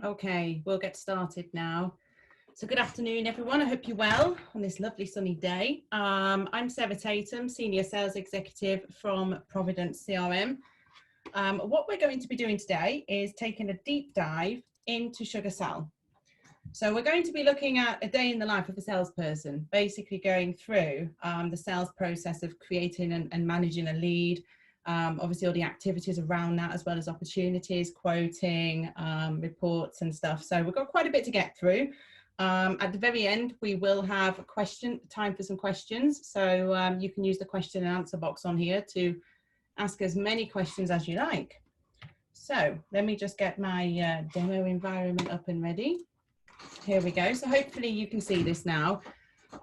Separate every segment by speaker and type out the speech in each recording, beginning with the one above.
Speaker 1: Okay, we'll get started now. So good afternoon, everyone. I hope you're well on this lovely sunny day. I'm Sara Tatam, Senior Sales Executive from ProvidentCRM. What we're going to be doing today is taking a deep dive into SugarCRM. So we're going to be looking at a day in the life of a salesperson, basically going through the sales process of creating and managing a lead, obviously all the activities around that, as well as opportunities, quoting, reports and stuff. So we've got quite a bit to get through. At the very end, we will have time for some questions. So you can use the question and answer box on here to ask as many questions as you like. So let me just get my demo environment up and ready. Here we go. So hopefully you can see this now.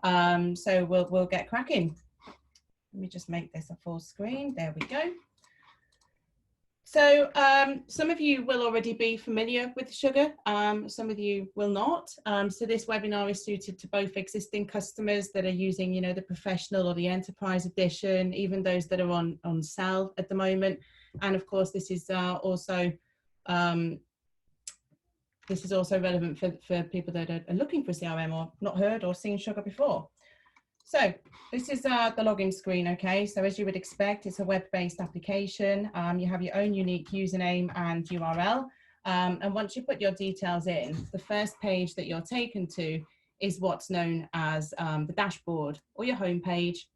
Speaker 1: So we'll get cracking. Let me just make this a full screen. There we go. So some of you will already be familiar with Sugar. Some of you will not. So this webinar is suited to both existing customers that are using, the professional or the enterprise edition, even those that are on sale at the moment. And of course, this is also relevant for people that are looking for CRM or not heard or seen Sugar before. So this is the login screen, okay? So as you would expect, it's a web-based application. You have your own unique username and URL. And once you put your details in, the first page that you're taken to is what's known as the dashboard or your home page.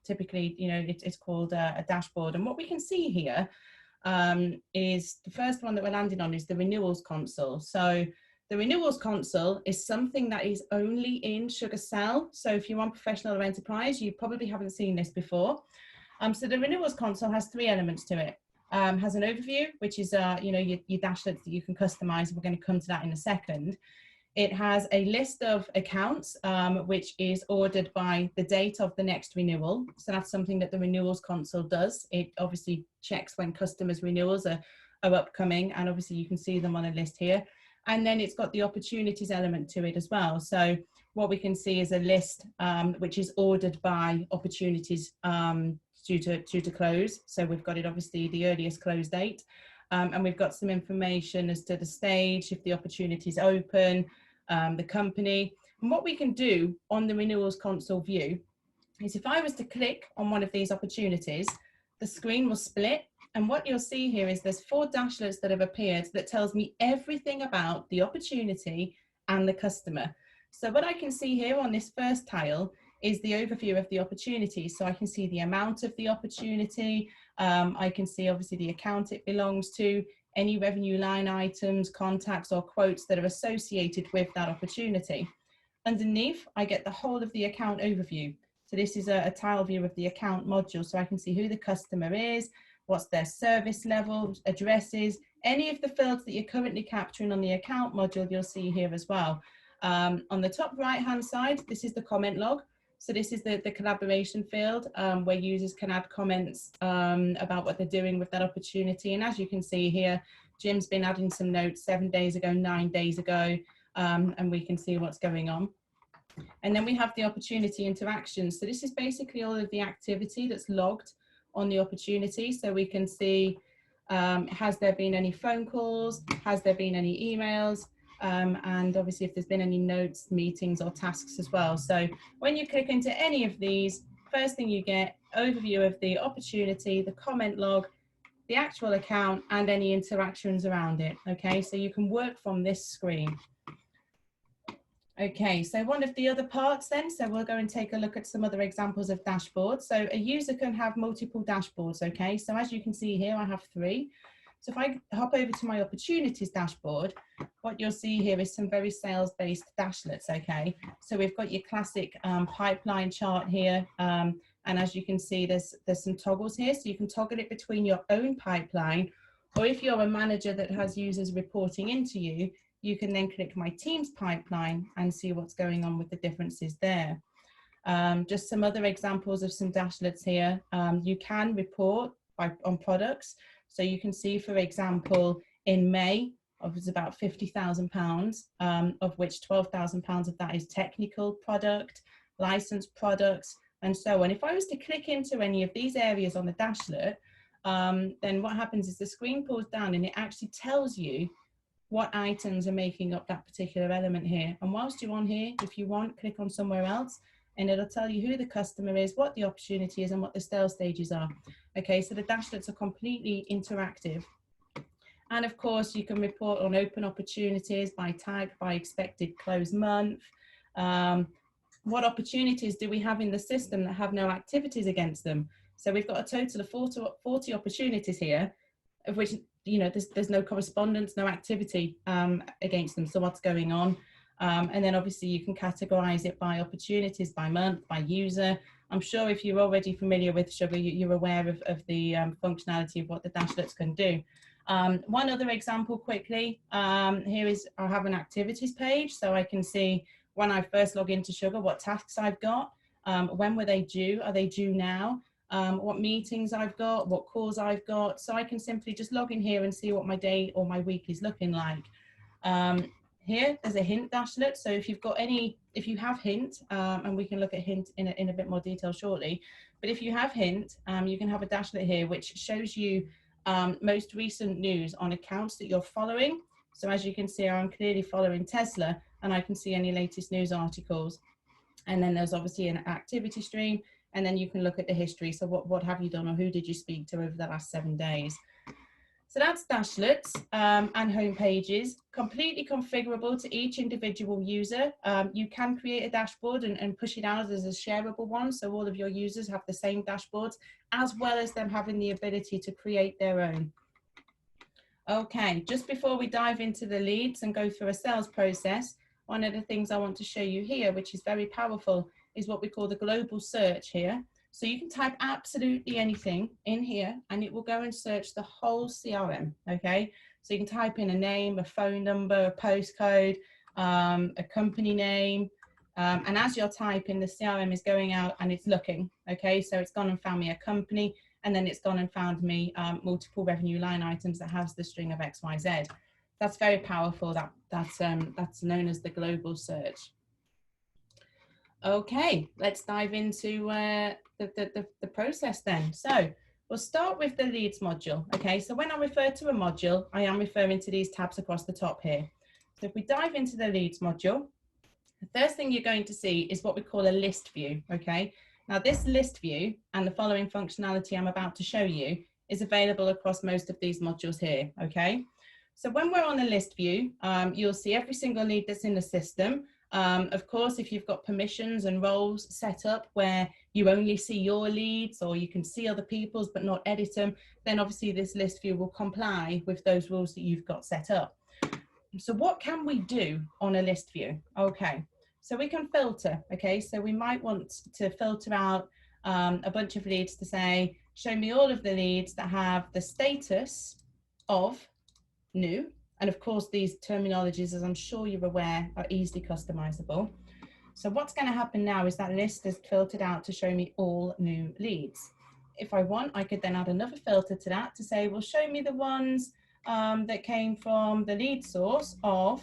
Speaker 1: Typically, it's called a dashboard. And what we can see here is the first one that we're landing on is the renewals console. So the renewals console is something that is only in SugarCRM. So if you're on professional or enterprise, you probably haven't seen this before. So the renewals console has three elements to it. Has an overview, which is your dashlets that you can customize. We're going to come to that in a second. It has a list of accounts, which is ordered by the date of the next renewal. So that's something that the renewals console does. It obviously checks when customers' renewals are upcoming, and obviously you can see them on a list here. And then it's got the opportunities element to it as well. So what we can see is a list which is ordered by opportunities due to close. So we've got it obviously the earliest close date. And we've got some information as to the stage, if the opportunity is open, the company. And what we can do on the renewals console view is if I was to click on one of these opportunities, the screen will split. And what you'll see here is there's 4 dashlets that have appeared that tells me everything about the opportunity and the customer. So what I can see here on this first tile is the overview of the opportunity. So I can see the amount of the opportunity. I can see obviously the account it belongs to, any revenue line items, contacts or quotes that are associated with that opportunity. Underneath, I get the whole of the account overview. So this is a tile view of the account module. So I can see who the customer is, what's their service level, addresses, any of the fields that you're currently capturing on the account module, you'll see here as well. On the top right-hand side, this is the comment log. So this is the collaboration field where users can add comments about what they're doing with that opportunity. And as you can see here, Jim's been adding some notes 7 days ago, 9 days ago, and we can see what's going on. And then we have the opportunity interactions. So this is basically all of the activity that's logged on the opportunity. So we can see, has there been any phone calls? Has there been any emails? And obviously if there's been any notes, meetings or tasks as well. So when you click into any of these, first thing you get, overview of the opportunity, the comment log, the actual account and any interactions around it. Okay, so you can work from this screen. Okay, so one of the other parts then, so we'll go and take a look at some other examples of dashboards. So a user can have multiple dashboards, okay? So as you can see here, I have 3. So if I hop over to my opportunities dashboard, what you'll see here is some very sales-based dashlets, okay? So we've got your classic pipeline chart here. And as you can see, there's some toggles here. So you can toggle it between your own pipeline, or if you're a manager that has users reporting into you, you can then click my team's pipeline and see what's going on with the differences there. Just some other examples of some dashlets here. You can report on products. So you can see, for example, in May, it was about £50,000, of which £12,000 of that is technical product, licensed products, and so on. If I was to click into any of these areas on the dashlet, then what happens is the screen pulls down and it actually tells you what items are making up that particular element here. And whilst you're on here, if you want, click on somewhere else and it'll tell you who the customer is, what the opportunity is, and what the sales stages are. Okay, so the dashboards are completely interactive. And of course, you can report on open opportunities by type, by expected close month. What opportunities do we have in the system that have no activities against them? So we've got a total of 40 opportunities here, of which, you know, there's no correspondence, no activity against them. So what's going on? And then obviously you can categorize it by opportunities, by month, by user. I'm sure if you're already familiar with Sugar, you're aware of the functionality of what the dashboards can do. One other example quickly, here is I have an activities page, so I can see when I first log into Sugar, what tasks I've got, when were they due, are they due now, what meetings I've got, what calls I've got. So I can simply just log in here and see what my day or my week is looking like. Here, there's a hint dashlet. So if you've got any, if you have hint, and we can look at hint in a bit more detail shortly, but if you have hint, you can have a dashlet here, which shows you most recent news on accounts that you're following. So as you can see, I'm clearly following Tesla and I can see any latest news articles. And then there's obviously an activity stream, and then you can look at the history. So what have you done, or who did you speak to over the last 7 days? So that's dashlets and home pages, completely configurable to each individual user. You can create a dashboard and push it out as a shareable one, so all of your users have the same dashboards, as well as them having the ability to create their own. Okay, just before we dive into the leads and go through a sales process, one of the things I want to show you here, which is very powerful, is what we call the global search here. So you can type absolutely anything in here and it will go and search the whole CRM, okay? So you can type in a name, a phone number, a postcode, a company name, and as you're typing, the CRM is going out and it's looking, okay? So it's gone and found me a company, and then it's gone and found me multiple revenue line items that has the string of X, Y, Z. That's very powerful. That's known as the global search. Okay, let's dive into the process then. So we'll start with the leads module. Okay, so when I refer to a module, I am referring to these tabs across the top here. So if we dive into the leads module, the first thing you're going to see is what we call a list view. Okay, now this list view and the following functionality I'm about to show you is available across most of these modules here. Okay, so when we're on a list view, you'll see every single lead that's in the system. Of course, if you've got permissions and roles set up where you only see your leads, or you can see other people's but not edit them, then obviously this list view will comply with those rules that you've got set up. So what can we do on a list view? Okay, so we can filter. Okay, so we might want to filter out a bunch of leads to say, show me all of the leads that have the status of new. And of course, these terminologies, as I'm sure you're aware, are easily customizable. So what's going to happen now is that list is filtered out to show me all new leads. If I want, I could then add another filter to that to say, well, show me the ones that came from the lead source of,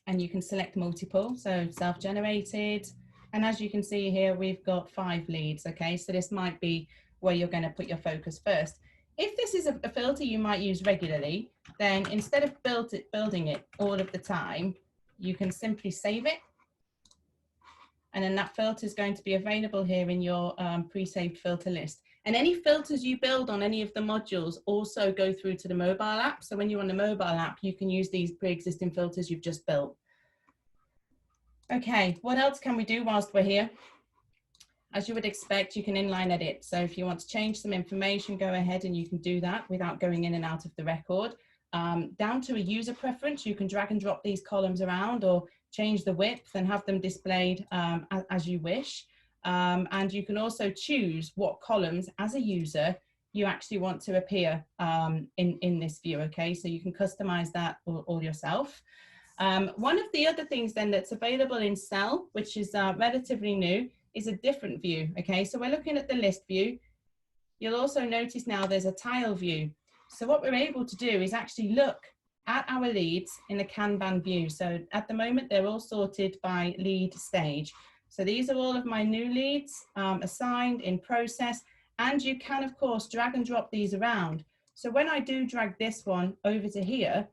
Speaker 1: and you can select multiple, so self-generated. And as you can see here, we've got 5 leads. Okay, so this might be where you're going to put your focus first. If this is a filter you might use regularly, then instead of building it all of the time, you can simply save it. And then that filter is going to be available here in your pre-saved filter list. And any filters you build on any of the modules also go through to the mobile app. So when you're on the mobile app, you can use these pre-existing filters you've just built. Okay, what else can we do whilst we're here? As you would expect, you can inline edit. So if you want to change some information, go ahead and you can do that without going in and out of the record. Down to a user preference, you can drag and drop these columns around or change the width and have them displayed as you wish. And you can also choose what columns as a user you actually want to appear in this view. Okay, so you can customize that all yourself. One of the other things then that's available in Cell, which is relatively new, is a different view. Okay, so we're looking at the list view. You'll also notice now there's a tile view. So what we're able to do is actually look at our leads in a Kanban view. So at the moment, they're all sorted by lead stage. So these are all of my new leads assigned in process, and you can of course drag and drop these around. So when I do drag this one over to here,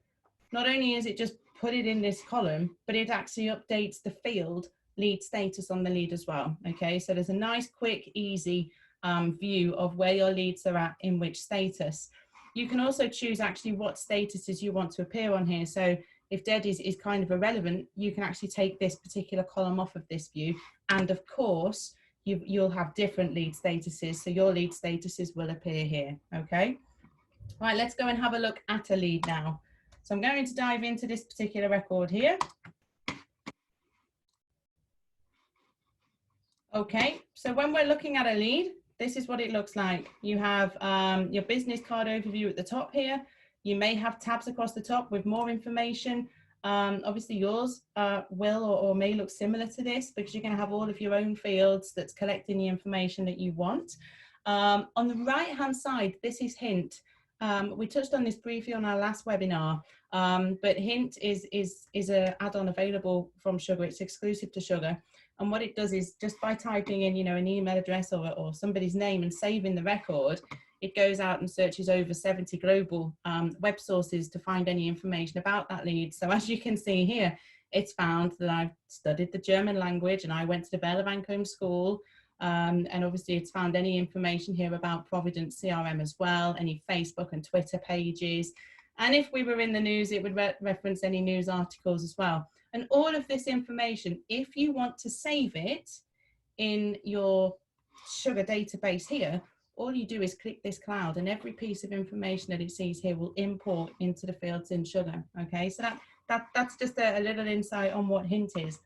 Speaker 1: not only is it just put it in this column, but it actually updates the field lead status on the lead as well. Okay, so there's a nice, quick, easy view of where your leads are at in which status. You can also choose actually what statuses you want to appear on here. So if dead is kind of irrelevant, you can actually take this particular column off of this view. And of course, you'll have different lead statuses. So your lead statuses will appear here, okay? All right, let's go and have a look at a lead now. So I'm going to dive into this particular record here. Okay, so when we're looking at a lead, this is what it looks like. You have your business card overview at the top here. You may have tabs across the top with more information. Obviously yours will or may look similar to this because you're going to have all of your own fields that's collecting the information that you want. On the right hand side, this is Hint. We touched on this briefly on our last webinar, but Hint is an add-on available from Sugar. It's exclusive to Sugar. And what it does is just by typing in, you know, an email address or somebody's name and saving the record, it goes out and searches over 70 global web sources to find any information about that lead. So as you can see here, it's found that I've studied the German language and I went to the Bellewankholm school. And obviously it's found any information here about ProvidentCRM as well, any Facebook and Twitter pages. And if we were in the news, it would reference any news articles as well. And all of this information, if you want to save it in your Sugar database here, all you do is click this cloud and every piece of information that it sees here will import into the fields in Sugar. Okay, so that's just a little insight on what Hint is.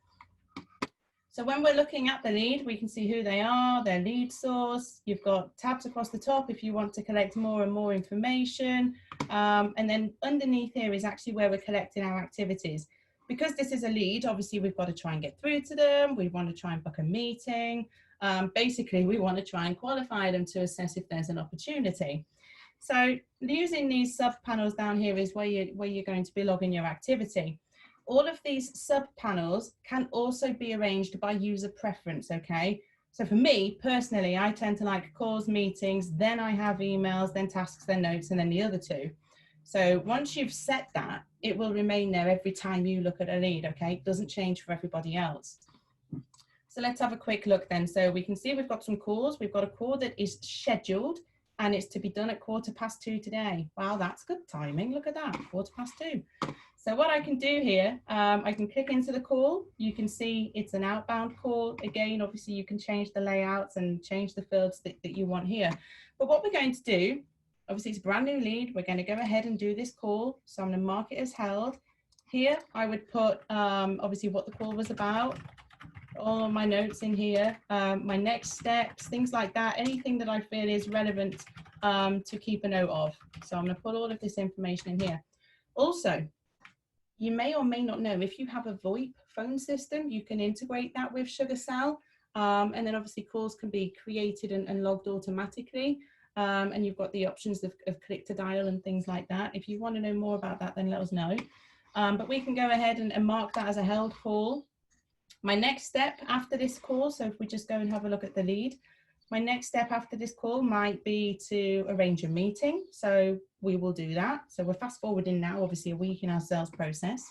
Speaker 1: So when we're looking at the lead, we can see who they are, their lead source. You've got tabs across the top if you want to collect more and more information. And then underneath here is actually where we're collecting our activities. Because this is a lead, obviously we've got to try and get through to them. We want to try and book a meeting. Basically, we want to try and qualify them to assess if there's an opportunity. So using these sub panels down here is where you're going to be logging your activity. All of these sub panels can also be arranged by user preference, okay? So for me, personally, I tend to like calls, meetings, then I have emails, then tasks, then notes, and then the other two. So once you've set that, it will remain there every time you look at a lead, okay? It doesn't change for everybody else. So let's have a quick look then. So we can see we've got some calls. We've got a call that is scheduled and it's to be done at 2:15 today. Wow, that's good timing. Look at that, 2:15. So what I can do here, I can click into the call. You can see it's an outbound call. Again, obviously you can change the layouts and change the fields that you want here. But what we're going to do, obviously it's a brand new lead. We're going to go ahead and do this call. So I'm going to mark it as held. Here I would put obviously what the call was about, all of my notes in here, my next steps, things like that, anything that I feel is relevant to keep a note of. So I'm going to put all of this information in here. Also, you may or may not know, if you have a VoIP phone system, you can integrate that with SugarCell. And then obviously calls can be created and logged automatically. And you've got the options of click to dial and things like that. If you want to know more about that, then let us know. But we can go ahead and mark that as a held call. My next step after this call, so if we just go and have a look at the lead, my next step after this call might be to arrange a meeting. So we will do that. So we're fast forwarding now, obviously a week in our sales process.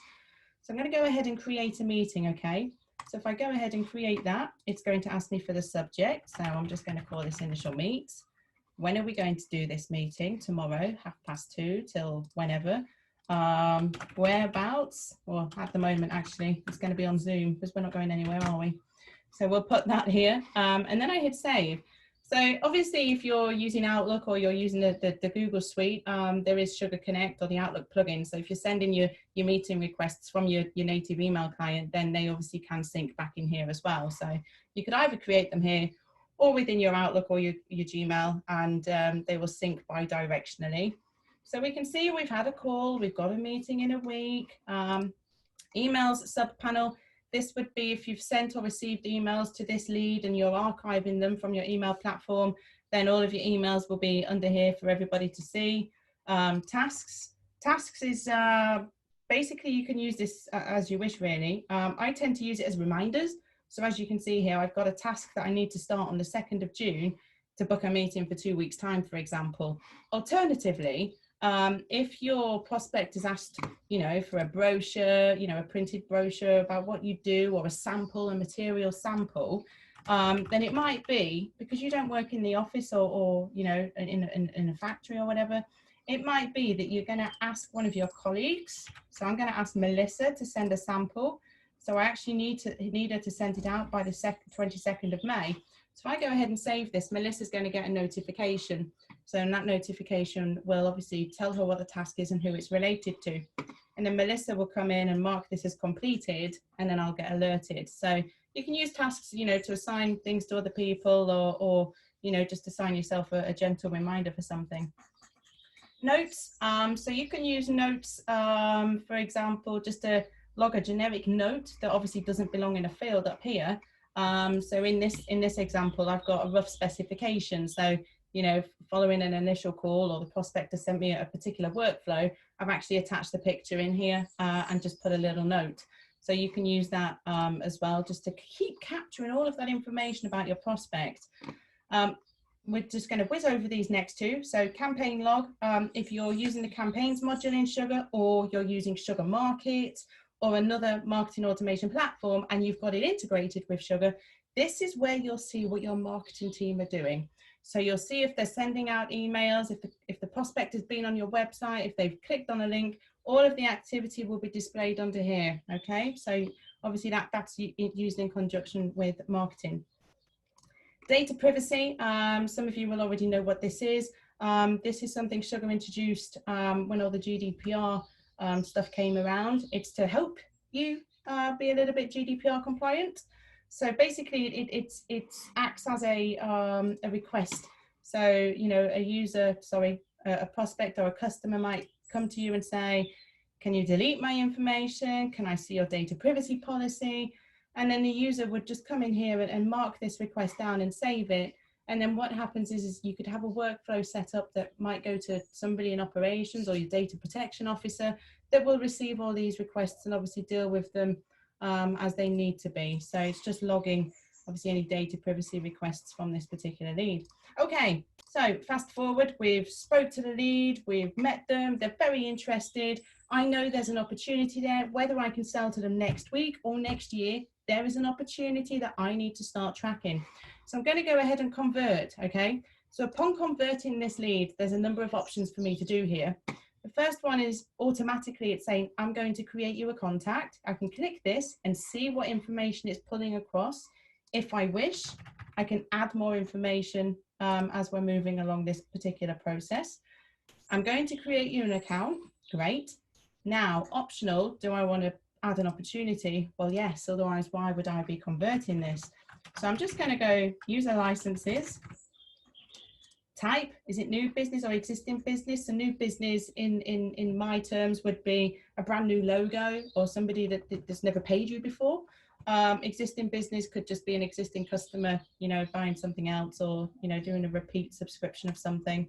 Speaker 1: So I'm going to go ahead and create a meeting, okay? So if I go ahead and create that, it's going to ask me for the subject. So I'm just going to call this initial meet. When are we going to do this meeting? Tomorrow, 2:30 till whenever. Whereabouts? Well, at the moment, actually, it's going to be on Zoom because we're not going anywhere, are we? So we'll put that here. And then I hit save. So obviously, if you're using Outlook or you're using the Google Suite, there is Sugar Connect or the Outlook plugin. So if you're sending your meeting requests from your native email client, then they obviously can sync back in here as well. So you could either create them here or within your Outlook or your Gmail, and they will sync bi-directionally. So we can see we've had a call, we've got a meeting in a week. Emails sub-panel. This would be if you've sent or received emails to this lead and you're archiving them from your email platform, then all of your emails will be under here for everybody to see. Tasks. Tasks is basically you can use this as you wish, really. I tend to use it as reminders. So as you can see here, I've got a task that I need to start on the 2nd of June. to book a meeting for 2 weeks' time, for example. Alternatively, if your prospect is asked, you know, for a brochure, you know, a printed brochure about what you do, or a sample, a material sample, then it might be, because you don't work in the office or you know, in a factory or whatever, it might be that you're going to ask one of your colleagues. So I'm going to ask Melissa to send a sample. So I actually need her to send it out by the 22nd of May. So if I go ahead and save this, Melissa's going to get a notification. So in that notification will obviously tell her what the task is and who it's related to. And then Melissa will come in and mark this as completed, and then I'll get alerted. So you can use tasks, you know, to assign things to other people, or you know, just assign yourself a gentle reminder for something. Notes, so you can use notes, for example, just to log a generic note that obviously doesn't belong in a field up here. So in this example, I've got a rough specification. So, you know, following an initial call, or the prospector sent me a particular workflow, I've actually attached the picture in here and just put a little note. So you can use that as well, just to keep capturing all of that information about your prospect. We're just going to whiz over these next two. So campaign log, if you're using the campaigns module in Sugar, or you're using Sugar Market or another marketing automation platform, and you've got it integrated with Sugar, this is where you'll see what your marketing team are doing. So you'll see if they're sending out emails, if the prospect has been on your website, if they've clicked on a link, all of the activity will be displayed under here. Okay, so obviously that's used in conjunction with marketing. Data privacy, some of you will already know what this is. This is something Sugar introduced when all the GDPR stuff came around. It's to help you be a little bit GDPR compliant. So basically it acts as a request. So, you know, a prospect or a customer might come to you and say, can you delete my information? Can I see your data privacy policy? And then the user would just come in here and mark this request down and save it. And then what happens is you could have a workflow set up that might go to somebody in operations or your data protection officer that will receive all these requests and obviously deal with them as they need to be. So it's just logging obviously any data privacy requests from this particular lead. Okay, so fast forward, we've spoke to the lead, we've met them, they're very interested. I know there's an opportunity there, whether I can sell to them next week or next year, there is an opportunity that I need to start tracking. So I'm going to go ahead and convert, okay? So upon converting this lead, there's a number of options for me to do here. The first one is automatically it's saying, I'm going to create you a contact. I can click this and see what information it's pulling across. If I wish, I can add more information as we're moving along this particular process. I'm going to create you an account. Great. Now, optional, do I want to add an opportunity? Well, yes, otherwise why would I be converting this? So I'm just going to go user licenses. Type, is it new business or existing business? So new business in my terms would be a brand new logo or somebody that's never paid you before. Existing business could just be an existing customer, you know, buying something else, or, you know, doing a repeat subscription of something.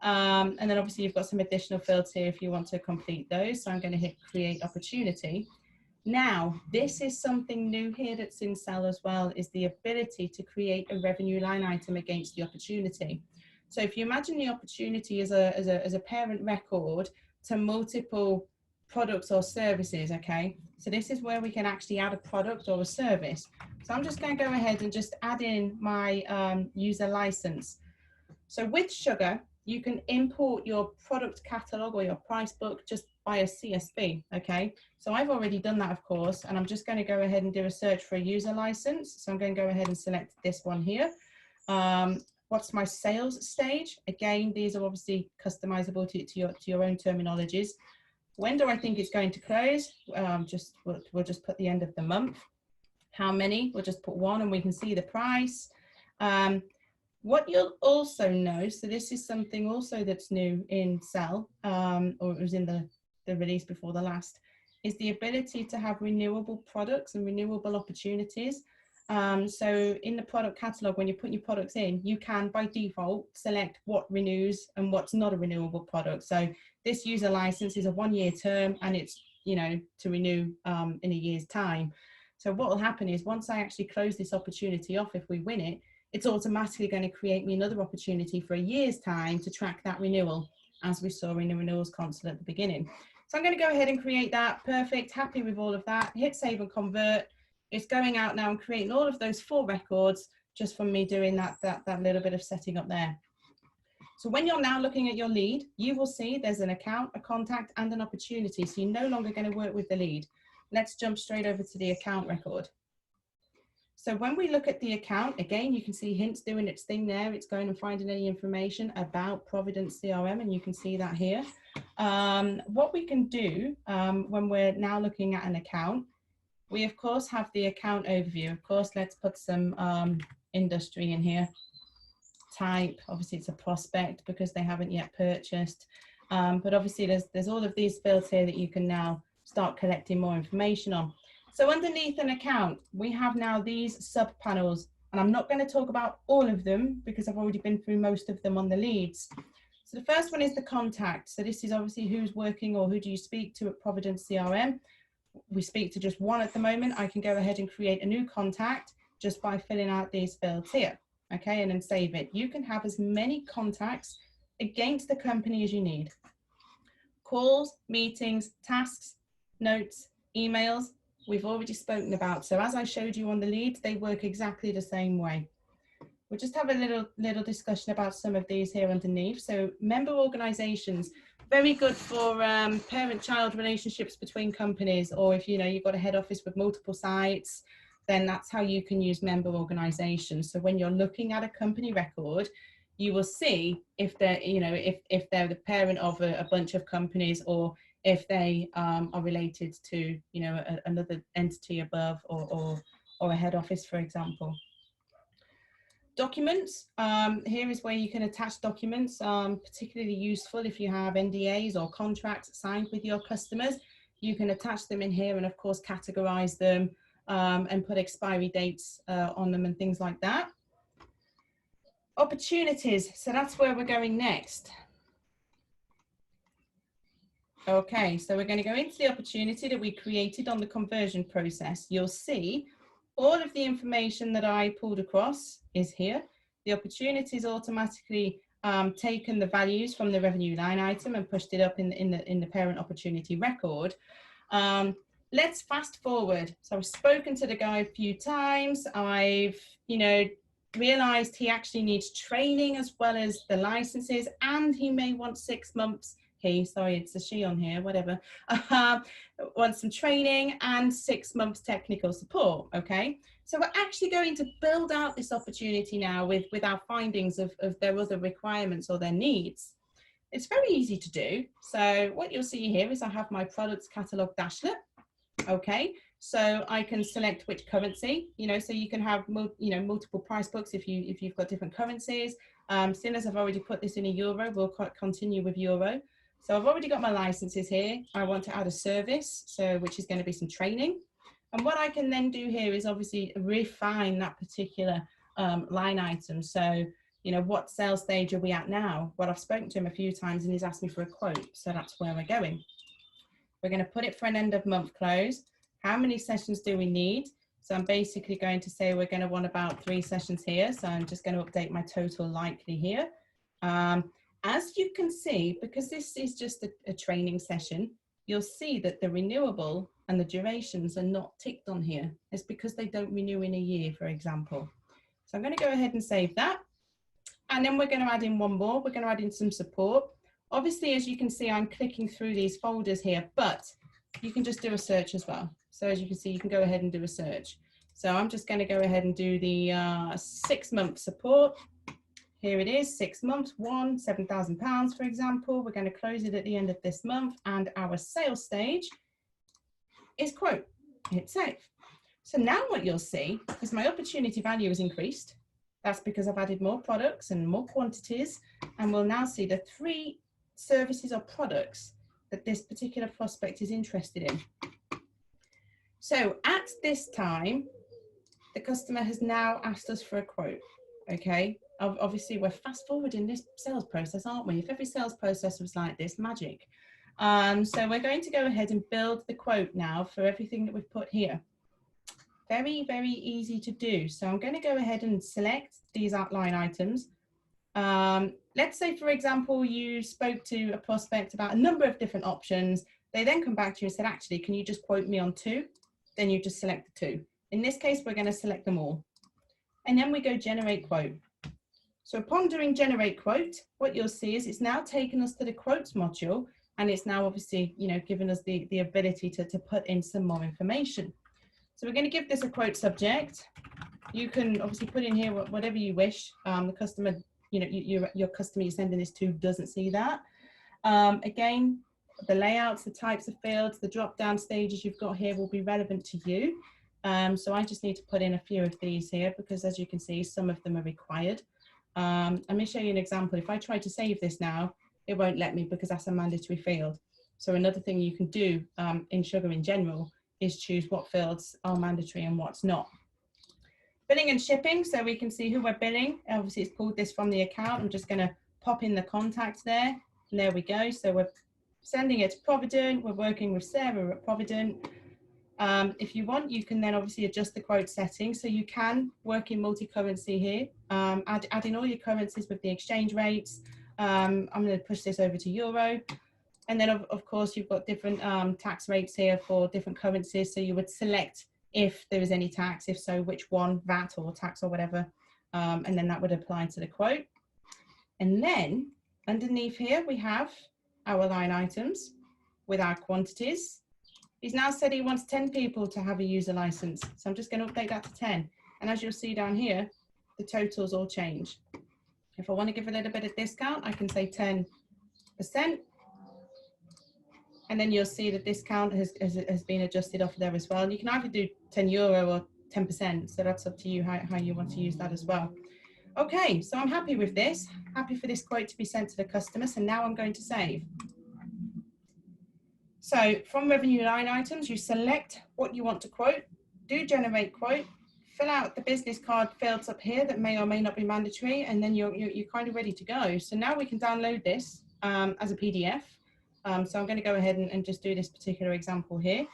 Speaker 1: And then obviously you've got some additional fields here if you want to complete those. So I'm going to hit create opportunity. Now, this is something new here that's in Sell as well, is the ability to create a revenue line item against the opportunity. So if you imagine the opportunity as a parent record to multiple products or services, okay? So this is where we can actually add a product or a service. So I'm just going to go ahead and just add in my user license. So with Sugar, you can import your product catalog or your price book just by a CSV, okay? So I've already done that, of course, and I'm just going to go ahead and do a search for a user license. So I'm going to go ahead and select this one here. What's my sales stage? Again, these are obviously customizable to your own terminologies. When do I think it's going to close? We'll just put the end of the month. How many? We'll just put 1 and we can see the price. What you'll also know, so this is something also that's new in Sell, or it was in the release before the last, is the ability to have renewable products and renewable opportunities. So in the product catalog, when you put your products in, you can by default select what renews and what's not a renewable product. So this user license is a 1-year term and it's, you know, to renew in a year's time. So what will happen is once I actually close this opportunity off, if we win it, it's automatically going to create me another opportunity for a year's time to track that renewal, as we saw in the renewals console at the beginning. So I'm going to go ahead and create that. Perfect. Happy with all of that. Hit save and convert. It's going out now and creating all of those 4 records just from me doing that little bit of setting up there. So when you're now looking at your lead, you will see there's an account, a contact, and an opportunity. So you're no longer going to work with the lead. Let's jump straight over to the account record. So when we look at the account, again, you can see Hints doing its thing there. It's going and finding any information about ProvidentCRM, and you can see that here. What we can do when we're now looking at an account, we of course have the account overview. Of course, let's put some industry in here. Type, obviously it's a prospect because they haven't yet purchased. But obviously there's all of these fields here that you can now start collecting more information on. So underneath an account, we have now these sub panels, and I'm not going to talk about all of them because I've already been through most of them on the leads. So the first one is the contact. So this is obviously who's working or who do you speak to at ProvidentCRM. We speak to just one at the moment. I can go ahead and create a new contact just by filling out these fields here. Okay, and then save it. You can have as many contacts against the company as you need. Calls, meetings, tasks, notes, emails, we've already spoken about. So as I showed you on the leads, they work exactly the same way. We'll just have a little discussion about some of these here underneath. So member organizations, very good for parent-child relationships between companies, or if you've got a head office with multiple sites, then that's how you can use member organizations. So when you're looking at a company record, you will see if they're, if they're the parent of a bunch of companies, or if they are related to, another entity above, or a head office, for example. Documents, here is where you can attach documents, particularly useful if you have NDAs or contracts signed with your customers. You can attach them in here and of course categorize them and put expiry dates on them and things like that. Opportunities, so that's where we're going next. Okay, so we're going to go into the opportunity that we created on the conversion process. You'll see all of the information that I pulled across is here. The opportunity is automatically taken the values from the revenue line item and pushed it up in the parent opportunity record. Let's fast forward. So I've spoken to the guy a few times. I've, realized he actually needs training as well as the licenses, and he may want 6 months. Sorry, it's a she on here, whatever. Want some training and 6 months technical support. Okay, so we're actually going to build out this opportunity now with our findings of their other requirements or their needs. It's very easy to do. So what you'll see here is I have my products catalog dashlet. Okay, so I can select which currency, so you can have multiple price books if you've got different currencies. Seeing as I've already put this in a euro, we'll continue with euro. So I've already got my licenses here. I want to add a service, which is going to be some training. And what I can then do here is obviously refine that particular line item. So, what sales stage are we at now? Well, I've spoken to him a few times and he's asked me for a quote. So that's where we're going. We're going to put it for an end of month close. How many sessions do we need? So I'm basically going to say we're going to want about 3 sessions here. So I'm just going to update my total likely here. As you can see, because this is just a training session, you'll see that the renewable and the durations are not ticked on here. It's because they don't renew in a year, for example. So I'm going to go ahead and save that. And then we're going to add in one more. We're going to add in some support. Obviously, as you can see, I'm clicking through these folders here, but you can just do a search as well. So as you can see, you can go ahead and do a search. So I'm just going to go ahead and do the 6 month support. Here it is, 6 months, £7,000, for example. We're going to close it at the end of this month, and our sales stage is quote. Hit save. So now what you'll see is my opportunity value has increased. That's because I've added more products and more quantities, and we'll now see the 3 services or products that this particular prospect is interested in. So at this time, the customer has now asked us for a quote. Okay, obviously we're fast forwarding this sales process, aren't we? If every sales process was like this, magic. So we're going to go ahead and build the quote now for everything that we've put here. Very, very easy to do. So I'm going to go ahead and select these outline items. Let's say, for example, you spoke to a prospect about a number of different options. They then come back to you and said, actually, can you just quote me on 2? Then you just select the 2. In this case, we're going to select them all. And then we go generate quote. So upon doing generate quote, what you'll see is it's now taken us to the quotes module, and it's now obviously, you know, given us the ability to put in some more information. So we're going to give this a quote subject. You can obviously put in here whatever you wish. The customer, you know, your customer you're sending this to doesn't see that. Again, the layouts, the types of fields, the drop-down stages you've got here will be relevant to you. So I just need to put in a few of these here because, as you can see, some of them are required. Let me show you an example. If I try to save this now, it won't let me because that's a mandatory field. So another thing you can do in Sugar in general is choose what fields are mandatory and what's not. Billing and shipping, so we can see who we're billing. Obviously, it's pulled this from the account. I'm just going to pop in the contact there. And there we go. So we're sending it to Provident. We're working with Sarah at Provident. If you want, you can then obviously adjust the quote settings. So you can work in multi-currency here, add in all your currencies with the exchange rates. I'm going to push this over to Euro. And then, of course, you've got different tax rates here for different currencies. So you would select if there is any tax, if so, which one, VAT or tax or whatever. And then that would apply to the quote. And then underneath here, we have our line items with our quantities. He's now said he wants 10 people to have a user license. So I'm just going to update that to 10. And as you'll see down here, the totals all change. If I want to give a little bit of discount, I can say 10%. And then you'll see the discount has been adjusted off there as well. And you can either do €10 or 10%. So that's up to you how you want to use that as well. Okay, so I'm happy with this. Happy for this quote to be sent to the customer. So now I'm going to save. So from revenue line items, you select what you want to quote, do generate quote, fill out the business card fields up here that may or may not be mandatory, and then you're kind of ready to go. So now we can download this as a PDF. So I'm going to go ahead and just do this particular example here.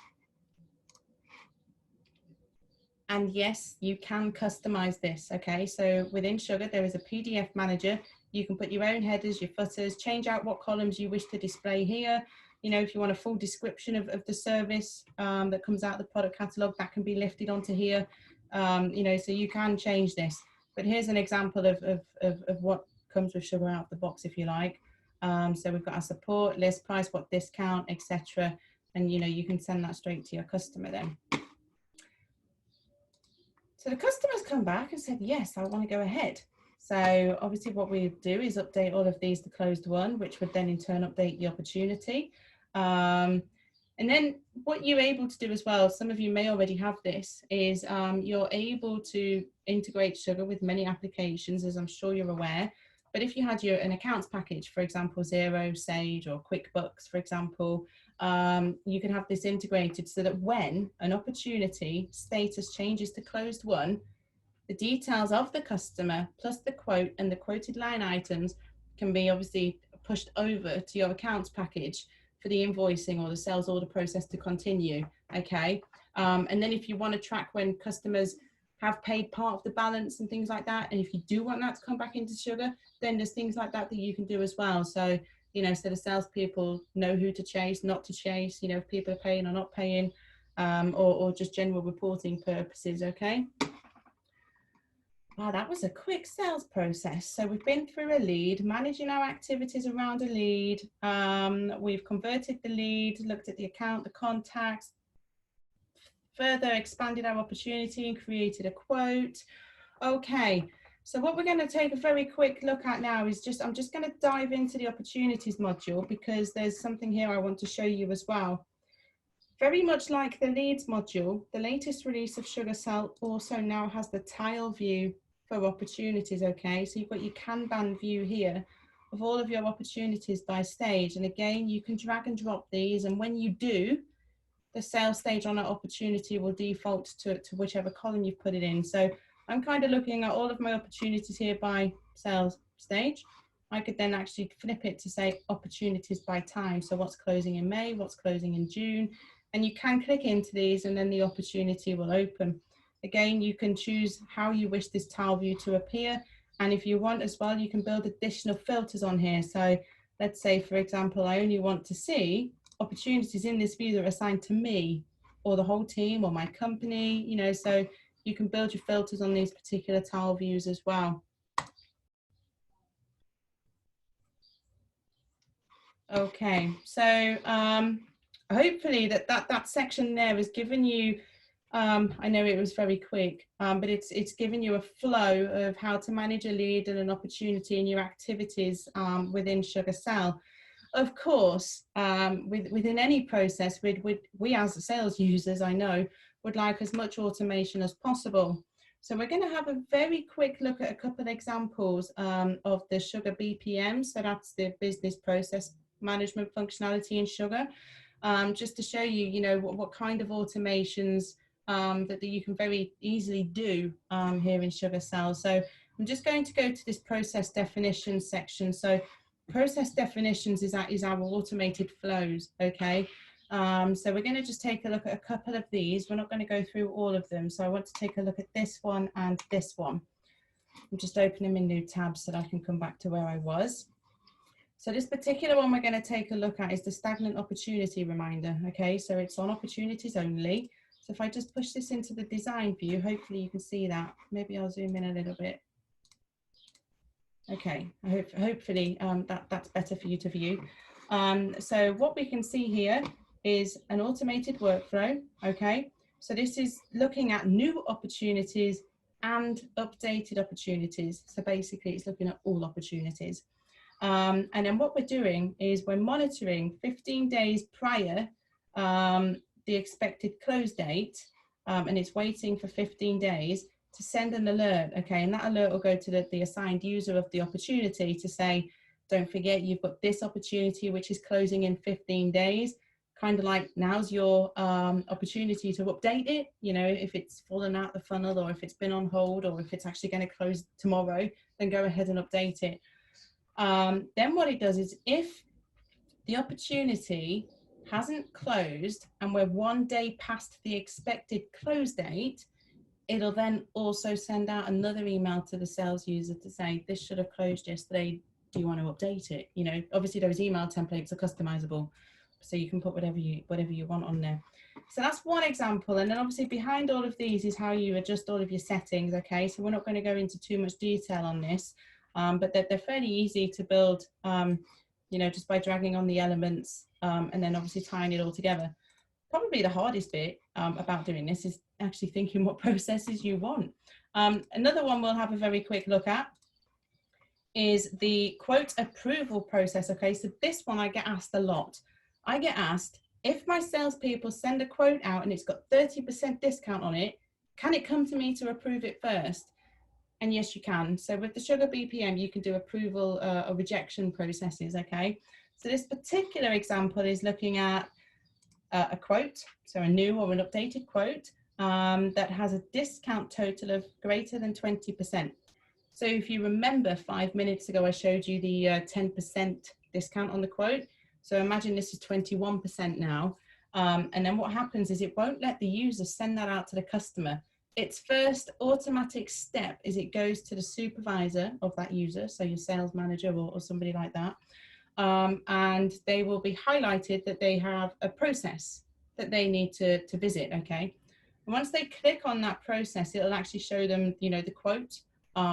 Speaker 1: And yes, you can customize this, okay? So within Sugar, there is a PDF manager. You can put your own headers, your footers, change out what columns you wish to display here. You know, if you want a full description of the service that comes out of the product catalog, that can be lifted onto here. You know, so you can change this. But here's an example of what comes with Sugar out of the box, if you like. So we've got our support, list price, what discount, etc. And, you know, you can send that straight to your customer then. So the customer's come back and said, yes, I want to go ahead. So obviously what we do is update all of these to closed one, which would then in turn update the opportunity. And then what you're able to do as well, some of you may already have this, is you're able to integrate Sugar with many applications, as I'm sure you're aware. But if you had an accounts package, for example, Xero, Sage, or QuickBooks, for example, you can have this integrated so that when an opportunity status changes to closed one, the details of the customer plus the quote and the quoted line items can be obviously pushed over to your accounts package for the invoicing or the sales order process to continue, okay? And then if you want to track when customers have paid part of the balance and things like that, and if you do want that to come back into Sugar, then there's things like that that you can do as well. So, you know, so the salespeople know who to chase, not to chase, you know, if people are paying or not paying, or just general reporting purposes, okay? Wow, that was a quick sales process. So we've been through a lead, managing our activities around a lead. We've converted the lead, looked at the account, the contacts, further expanded our opportunity and created a quote. Okay, so what we're going to take a very quick look at now is I'm just going to dive into the opportunities module because there's something here I want to show you as well. Very much like the leads module, the latest release of SugarCell also now has the tile view for opportunities, okay? So you've got your Kanban view here of all of your opportunities by stage. And again, you can drag and drop these. And when you do, the sales stage on that opportunity will default to whichever column you've put it in. So I'm kind of looking at all of my opportunities here by sales stage. I could then actually flip it to say opportunities by time. So what's closing in May, what's closing in June. And you can click into these and then the opportunity will open. Again, you can choose how you wish this tile view to appear. And if you want as well, you can build additional filters on here. So let's say, for example, I only want to see opportunities in this view that are assigned to me or the whole team or my company, you know, so you can build your filters on these particular tile views as well. Okay, so hopefully that section there has given you, I know it was very quick, but it's given you a flow of how to manage a lead and an opportunity in your activities within SugarCell. Of course, within any process, we as sales users, I know, would like as much automation as possible. So we're going to have a very quick look at a couple of examples of the Sugar BPM. So that's the business process management functionality in Sugar, just to show you, you know, what kind of automations that you can very easily do here in SugarCell. So I'm just going to go to this process definitions section. So process definitions is our automated flows, okay? So we're going to just take a look at a couple of these. We're not going to go through all of them. So I want to take a look at this one and this one. I'm just opening them in new tabs so that I can come back to where I was. So this particular one we're going to take a look at is the stagnant opportunity reminder, okay? So it's on opportunities only. So if I just push this into the design view, hopefully you can see that. Maybe I'll zoom in a little bit. Okay, hopefully that's better for you to view. So what we can see here is an automated workflow, okay? So this is looking at new opportunities and updated opportunities. So basically it's looking at all opportunities. And then what we're doing is we're monitoring 15 days prior the expected close date, and it's waiting for 15 days to send an alert, okay? And that alert will go to the assigned user of the opportunity to say, don't forget, you've got this opportunity which is closing in 15 days. Kind of like, now's your opportunity to update it, you know, if it's fallen out the funnel or if it's been on hold or if it's actually going to close tomorrow, then go ahead and update it. Then what it does is if the opportunity hasn't closed and we're 1 day past the expected close date, it'll then also send out another email to the sales user to say, this should have closed yesterday, do you want to update it? You know, obviously those email templates are customizable, so you can put whatever you want on there. So that's one example. And then obviously behind all of these is how you adjust all of your settings, okay? So we're not going to go into too much detail on this, but they're fairly easy to build, you know, just by dragging on the elements and then obviously tying it all together. Probably the hardest bit about doing this is actually thinking what processes you want. Another one we'll have a very quick look at is the quote approval process. Okay, so this one I get asked a lot. I get asked, if my salespeople send a quote out and it's got 30% discount on it, can it come to me to approve it first? And yes, you can. So with the Sugar BPM, you can do approval or rejection processes, okay? So this particular example is looking at a quote, so a new or an updated quote that has a discount total of greater than 20%. So if you remember 5 minutes ago, I showed you the 10% discount on the quote. So imagine this is 21% now. And then what happens is it won't let the user send that out to the customer. Its first automatic step is it goes to the supervisor of that user, so your sales manager or somebody like that. And they will be highlighted that they have a process that they need to visit, okay? And once they click on that process, it'll actually show them, you know, the quote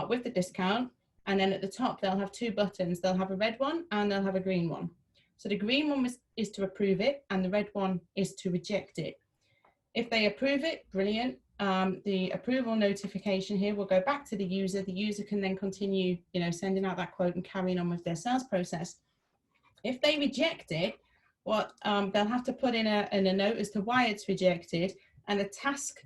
Speaker 1: with the discount. And then at the top, they'll have two buttons. They'll have a red one and they'll have a green one. So the green one is to approve it and the red one is to reject it. If they approve it, brilliant. The approval notification here will go back to the user. The user can then continue, you know, sending out that quote and carrying on with their sales process. If they reject it, what they'll have to put in a note as to why it's rejected, and a task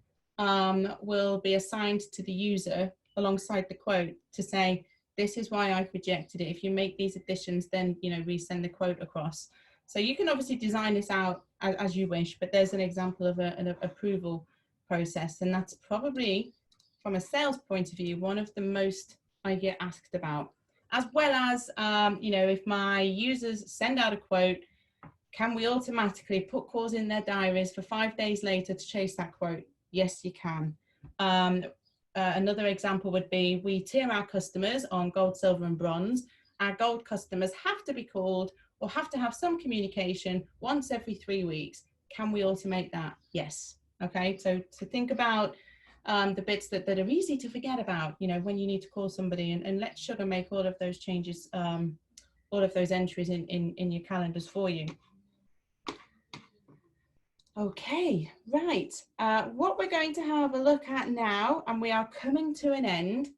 Speaker 1: will be assigned to the user alongside the quote to say, this is why I've rejected it. If you make these additions, then, you know, resend the quote across. So you can obviously design this out as you wish, but there's an example of an approval process. And that's probably, from a sales point of view, one of the most I get asked about. As well as, you know, if my users send out a quote, can we automatically put calls in their diaries for 5 days later to chase that quote? Yes, you can. Another example would be we tier our customers on gold, silver and bronze. Our gold customers have to be called or have to have some communication once every 3 weeks. Can we automate that? Yes. Okay, so to think about the bits that are easy to forget about, you know, when you need to call somebody, and let Sugar make all of those changes, all of those entries in your calendars for you. Okay, right. What we're going to have a look at now, and we are coming to an end,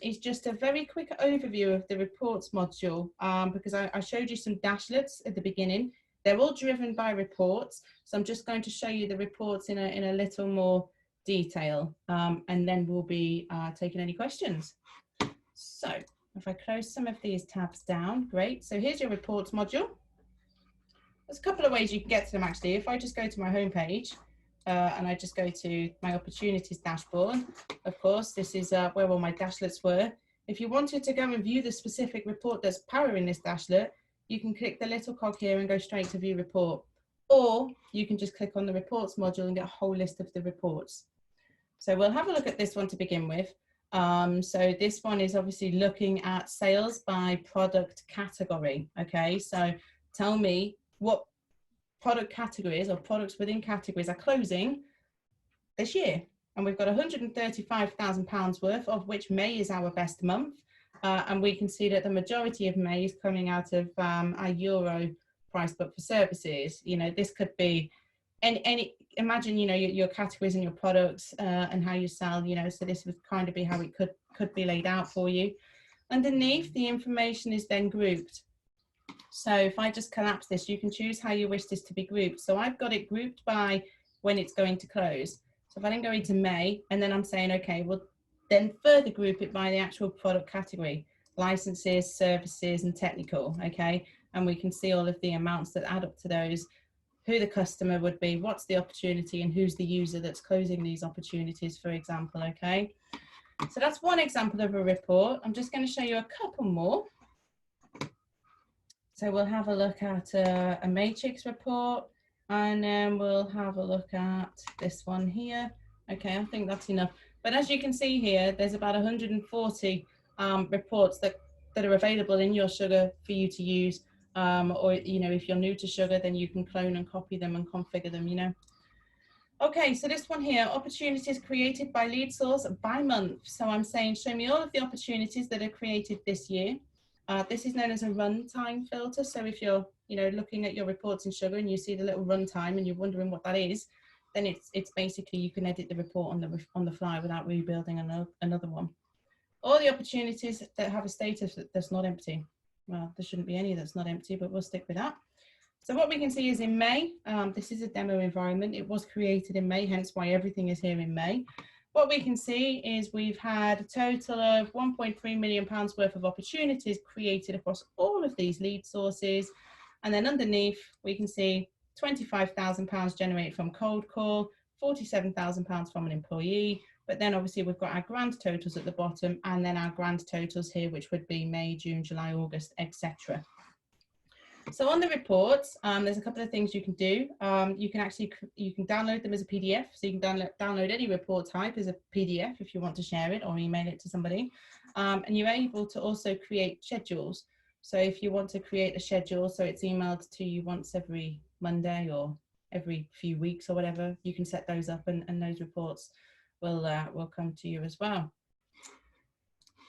Speaker 1: is just a very quick overview of the reports module, because I showed you some dashlets at the beginning. They're all driven by reports, so I'm just going to show you the reports in a little more detail, and then we'll be taking any questions. So if I close some of these tabs down, great. So here's your reports module. There's a couple of ways you can get to them actually. If I just go to my home page and I just go to my opportunities dashboard, of course, this is where all my dashlets were. If you wanted to go and view the specific report that's powering this dashlet, you can click the little cog here and go straight to view report. Or you can just click on the reports module and get a whole list of the reports. So we'll have a look at this one to begin with. So this one is obviously looking at sales by product category. Okay, so tell me what product categories or products within categories are closing this year. And we've got £135,000 worth, of which May is our best month. And we can see that the majority of May is coming out of our euro price book for services. You know, this could be any imagine, you know, your categories and your products and how you sell, you know, so this would kind of be how it could be laid out for you. Underneath, the information is then grouped. So if I just collapse this, you can choose how you wish this to be grouped. So I've got it grouped by when it's going to close. So if I then go into May, and then I'm saying, okay, well, then further group it by the actual product category, licenses, services, and technical, okay? And we can see all of the amounts that add up to those, who the customer would be, what's the opportunity, and who's the user that's closing these opportunities, for example, okay? So that's one example of a report. I'm just going to show you a couple more. So we'll have a look at a matrix report, and then we'll have a look at this one here. Okay, I think that's enough. But as you can see here, there's about 140 reports that are available in your Sugar for you to use. Or, you know, if you're new to Sugar, then you can clone and copy them and configure them, you know. Okay, so this one here, opportunities created by lead source by month. So I'm saying, show me all of the opportunities that are created this year. This is known as a runtime filter. So if you're, you know, looking at your reports in Sugar and you see the little runtime and you're wondering what that is, then it's basically you can edit the report on the fly without rebuilding another one. All the opportunities that have a status that's not empty. Well, there shouldn't be any that's not empty, but we'll stick with that. So what we can see is in May, this is a demo environment. It was created in May, hence why everything is here in May. What we can see is we've had a total of £1.3 million worth of opportunities created across all of these lead sources. And then underneath, we can see £25,000 generated from cold call, £47,000 from an employee. But then obviously we've got our grand totals at the bottom, and then our grand totals here, which would be May, June, July, August, etc. So on the reports, there's a couple of things you can do. You can download them as a PDF. So you can download any report type as a PDF if you want to share it or email it to somebody. And you're able to also create schedules. So if you want to create a schedule, so it's emailed to you once every Monday or every few weeks or whatever, you can set those up, and those reports will come to you as well.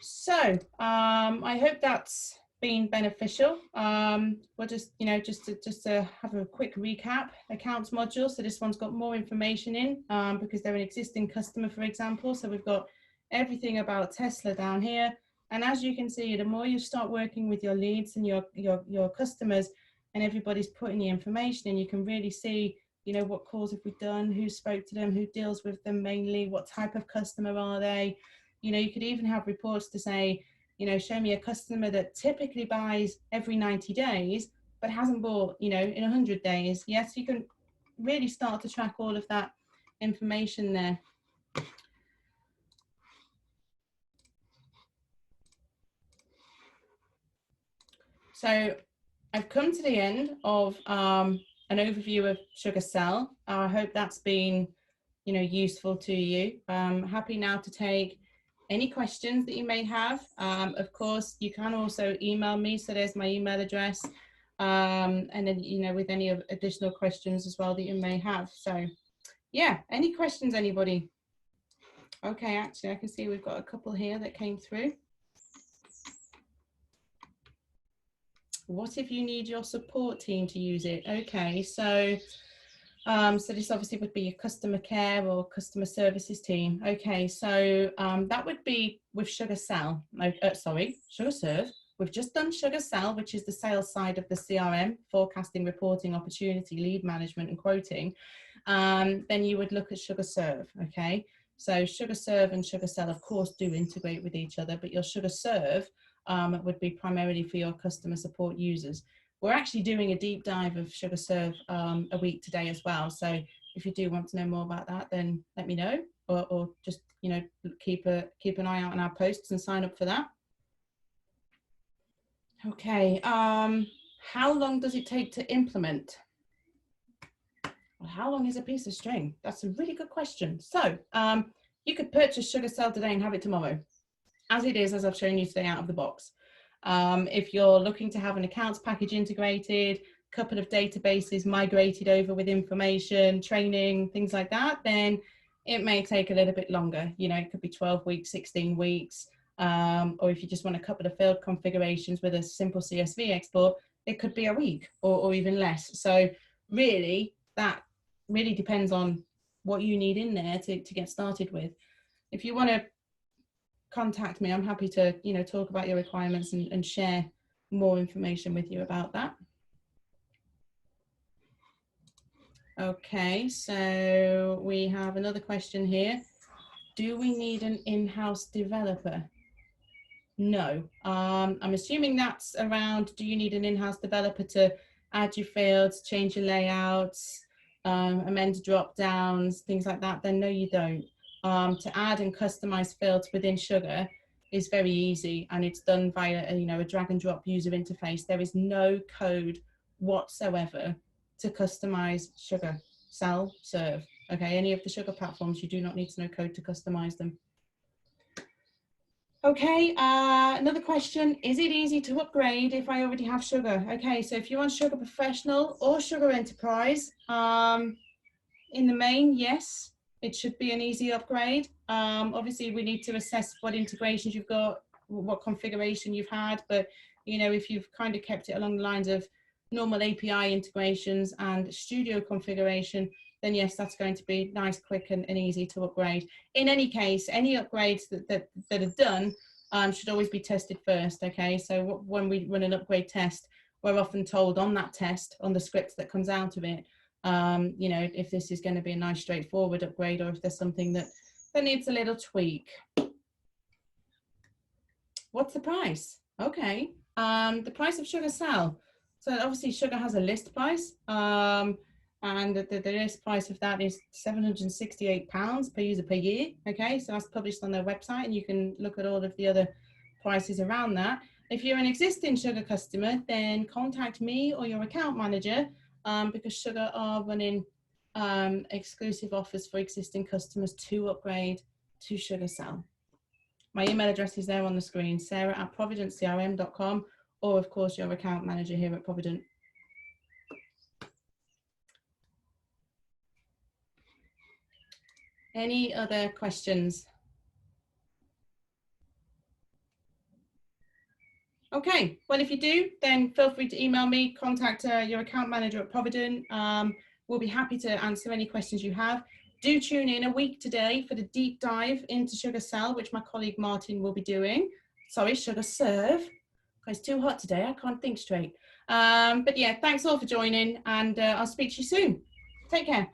Speaker 1: So I hope that's been beneficial. We'll just, you know, just to have a quick recap, accounts module. So this one's got more information in because they're an existing customer, for example. So we've got everything about Tesla down here. And as you can see, the more you start working with your leads and your customers, and everybody's putting the information in, you can really see, you know, what calls have we done, who spoke to them, who deals with them mainly, what type of customer are they. You know, you could even have reports to say, you know, show me a customer that typically buys every 90 days, but hasn't bought, you know, in 100 days. Yes, you can really start to track all of that information there. So I've come to the end of an overview of Sugar Sell. I hope that's been you know, useful to you. Happy now to take any questions that you may have. Of course, you can also email me, so there's my email address, and then, you know, with any additional questions as well that you may have. So yeah, any questions, anybody? Okay, actually I can see we've got a couple here that came through. What if you need your support team to use it? Okay, so so this obviously would be your customer care or customer services team. Okay, so that would be with SugarCell. Sorry, SugarServe. We've just done SugarCell, which is the sales side of the CRM, forecasting, reporting, opportunity, lead management, and quoting. Then you would look at SugarServe. Okay, so SugarServe and SugarCell, of course, do integrate with each other, but your SugarServe would be primarily for your customer support users. We're actually doing a deep dive of SugarServe a week today as well. So if you do want to know more about that, then let me know, or just, you know, keep an eye out on our posts and sign up for that. Okay, how long does it take to implement? Well, how long is a piece of string? That's a really good question. So you could purchase SugarCell today and have it tomorrow, as it is, as I've shown you today out of the box. If you're looking to have an accounts package integrated, a couple of databases migrated over with information, training, things like that, then it may take a little bit longer. You know, it could be 12 weeks, 16 weeks, or if you just want a couple of field configurations with a simple CSV export, it could be a week or even less. So really, that really depends on what you need in there to get started with. If you want to contact me, I'm happy to, you know, talk about your requirements and share more information with you about that. Okay, so we have another question here. Do we need an in-house developer? No. I'm assuming that's around, do you need an in-house developer to add your fields, change your layouts, amend drop downs, things like that? Then no, you don't. To add and customize fields within Sugar is very easy, and it's done via a drag and drop user interface. There is no code whatsoever to customize SugarCell, Serve. Okay, any of the Sugar platforms, you do not need to know code to customize them. Okay, another question, is it easy to upgrade if I already have Sugar? Okay, so if you want Sugar Professional or Sugar Enterprise, in the main, yes, it should be an easy upgrade. Obviously, we need to assess what integrations you've got, what configuration you've had, but if you've kind of kept it along the lines of normal API integrations and studio configuration, then yes, that's going to be nice, quick, and easy to upgrade. In any case, any upgrades that are done should always be tested first, okay? So when we run an upgrade test, we're often told on that test, on the script that comes out of it, if this is going to be a nice straightforward upgrade or if there's something that needs a little tweak. What's the price? Okay, the price of SugarCell. So obviously Sugar has a list price, and the list price of that is £768 per user per year. Okay, so that's published on their website, and you can look at all of the other prices around that. If you're an existing Sugar customer, then contact me or your account manager, because Sugar are running exclusive offers for existing customers to upgrade to SugarCell. My email address is there on the screen, Sara@ProvidentCRM.com, or of course your account manager here at Provident. Any other questions? Okay, well, if you do, then feel free to email me, contact your account manager at Provident. We'll be happy to answer any questions you have. Do tune in a week today for the deep dive into SugarCell, which my colleague Martin will be doing. Sorry, SugarServe. It's too hot today, I can't think straight. But yeah, thanks all for joining, and I'll speak to you soon. Take care.